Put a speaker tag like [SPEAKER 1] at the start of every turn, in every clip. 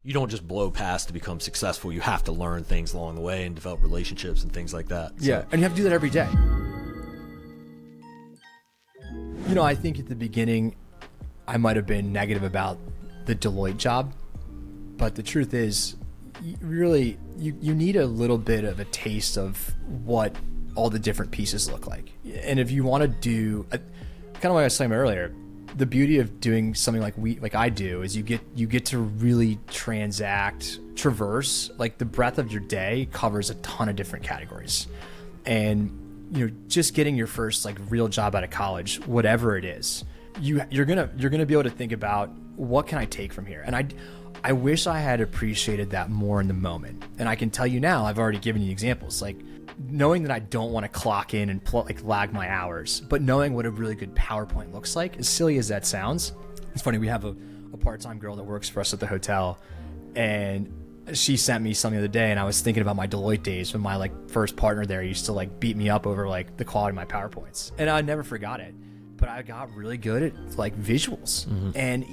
[SPEAKER 1] You don't just blow past to become successful. You have to learn things along the way and develop relationships and things like that.
[SPEAKER 2] Yeah, and you have to do that every day. You know, I think at the beginning, I might have been negative about the Deloitte job, but the truth is, you need a little bit of a taste of what all the different pieces look like. And if you want to do, kind of like I was saying earlier, the beauty of doing something like I do is you get to really traverse, like the breadth of your day covers a ton of different categories. And you know, just getting your first like real job out of college, whatever it is, you're gonna be able to think about, what can I take from here? And I wish I had appreciated that more in the moment. And I can tell you now, I've already given you examples, like knowing that I don't want to clock in and lag my hours, but knowing what a really good PowerPoint looks like, as silly as that sounds. It's funny, we have a part-time girl that works for us at the hotel, and she sent me something the other day, and I was thinking about my Deloitte days when my first partner there used to beat me up over the quality of my PowerPoints, and I never forgot it. But I got really good at visuals. Mm-hmm. And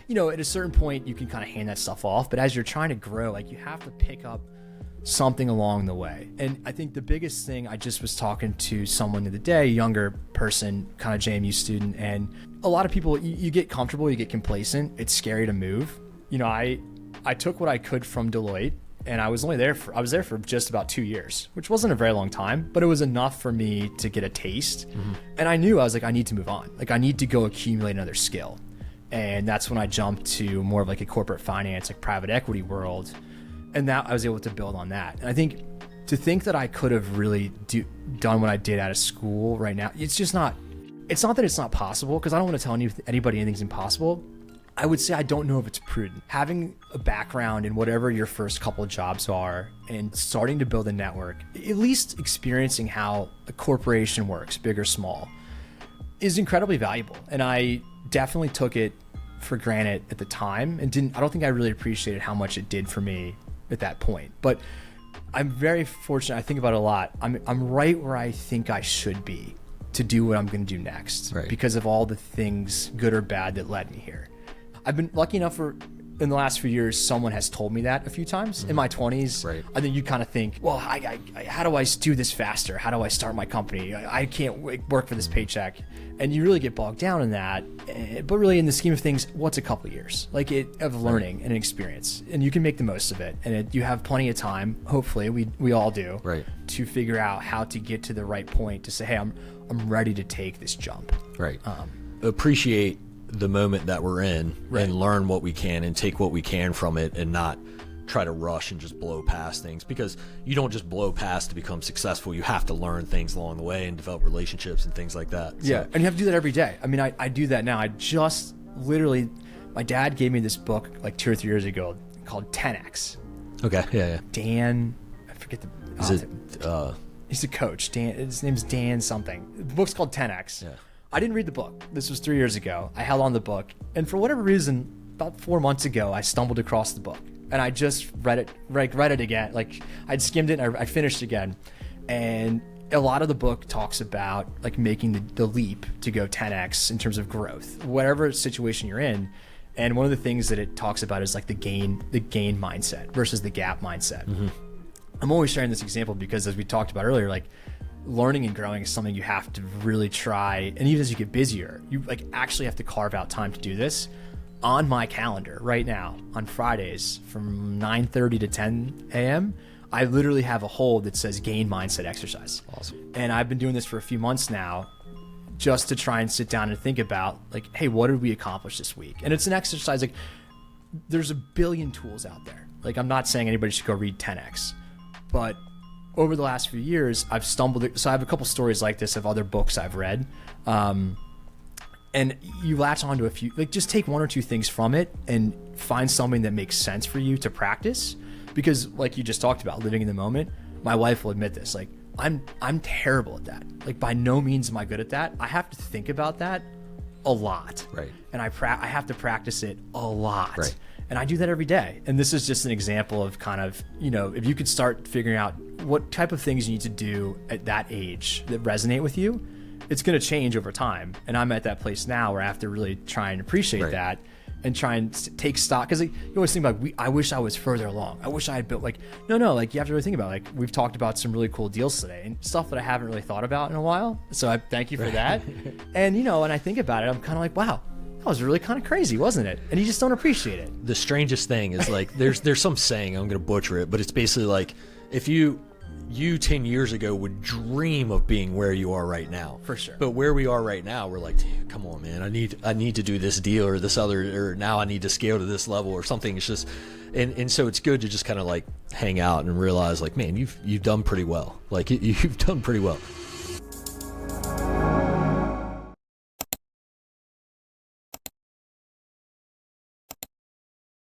[SPEAKER 2] you know, at a certain point you can kind of hand that stuff off, but as you're trying to grow, you have to pick up something along the way. And I think the biggest thing, I just was talking to someone the other day, a younger person, kind of JMU student, and a lot of people, you get comfortable, you get complacent, it's scary to move. You know, I took what I could from Deloitte, and I was there for just about 2 years, which wasn't a very long time, but it was enough for me to get a taste. Mm-hmm. And I knew, I was like, I need to move on. I need to go accumulate another skill. And that's when I jumped to more of a corporate finance, private equity world. And that I was able to build on that. And I think to think that I could have really done what I did out of school right now, it's not that it's not possible, because I don't want to tell anybody anything's impossible. I would say I don't know if it's prudent. Having a background in whatever your first couple of jobs are and starting to build a network, at least experiencing how a corporation works, big or small, is incredibly valuable. And I definitely took it for granted at the time and I don't think I really appreciated how much it did for me at that point. But I'm very fortunate. I think about it a lot. I'm right where I think I should be to do what I'm going to do next, right, because of all the things, good or bad, that led me here. I've been lucky enough in the last few years, someone has told me that a few times. In my 20s, right, I think you kind of think, well, how do I do this faster? How do I start my company? I can't work for this paycheck. And you really get bogged down in that. But really, in the scheme of things, what's a couple of years of learning and experience? And you can make the most of it. And you have plenty of time, hopefully, we all do, right, to figure out how to get to the right point to say, hey, I'm ready to take this jump. Right.
[SPEAKER 1] Appreciate the moment that we're in, right, and learn what we can and take what we can from it, and not try to rush and just blow past things, because you don't just blow past to become successful. You have to learn things along the way and develop relationships and things like that.
[SPEAKER 2] Yeah. And you have to do that every day. I mean, I do that now. I just literally, my dad gave me this book 2 or 3 years ago called 10X.
[SPEAKER 1] Okay. Yeah.
[SPEAKER 2] Dan, I forget he's a coach. His name's Dan something. The book's called 10X. Yeah. I didn't read the book. This was 3 years ago. I held on the book. And for whatever reason, about 4 months ago, I stumbled across the book. And I just read it again. I'd skimmed it and I finished again. And a lot of the book talks about making the leap to go 10X in terms of growth, whatever situation you're in. And one of the things that it talks about is the gain mindset versus the gap mindset. Mm-hmm. I'm always sharing this example because, as we talked about earlier, learning and growing is something you have to really try. And even as you get busier, you actually have to carve out time to do this. On my calendar right now, on Fridays from 9:30 to 10 a.m., I literally have a hold that says gain mindset exercise. Awesome. And I've been doing this for a few months now, just to try and sit down and think about hey, what did we accomplish this week? And it's an exercise. There's a billion tools out there. I'm not saying anybody should go read 10X, but over the last few years, I've stumbled. So I have a couple stories like this of other books I've read. And you latch onto a few, just take one or two things from it and find something that makes sense for you to practice. Because you just talked about, living in the moment, my wife will admit this, I'm terrible at that. By no means am I good at that. I have to think about that a lot. Right. And I have to practice it a lot. Right. And I do that every day. And this is just an example of if you could start figuring out what type of things you need to do at that age that resonate with you, it's going to change over time. And I'm at that place now where I have to really try and appreciate that and try and take stock, because you always think about, I wish I was further along. I wish I had built, like, no, like you have to really think about, like, we've talked about some really cool deals today and stuff that I haven't really thought about in a while. So I thank you for that. And, when I think about it, I'm kind of like, wow, that was really kind of crazy, wasn't it? And you just don't appreciate it.
[SPEAKER 1] The strangest thing is, like, there's some saying, I'm going to butcher it, but it's basically like, if you 10 years ago would dream of being where you are right now.
[SPEAKER 2] For sure.
[SPEAKER 1] But where we are right now, we're like, come on, man, I need to do this deal or this other, or now I need to scale to this level or something. It's just, and so it's good to just kind of like hang out and realize, like, man, you've done pretty well. Like, you've done pretty well.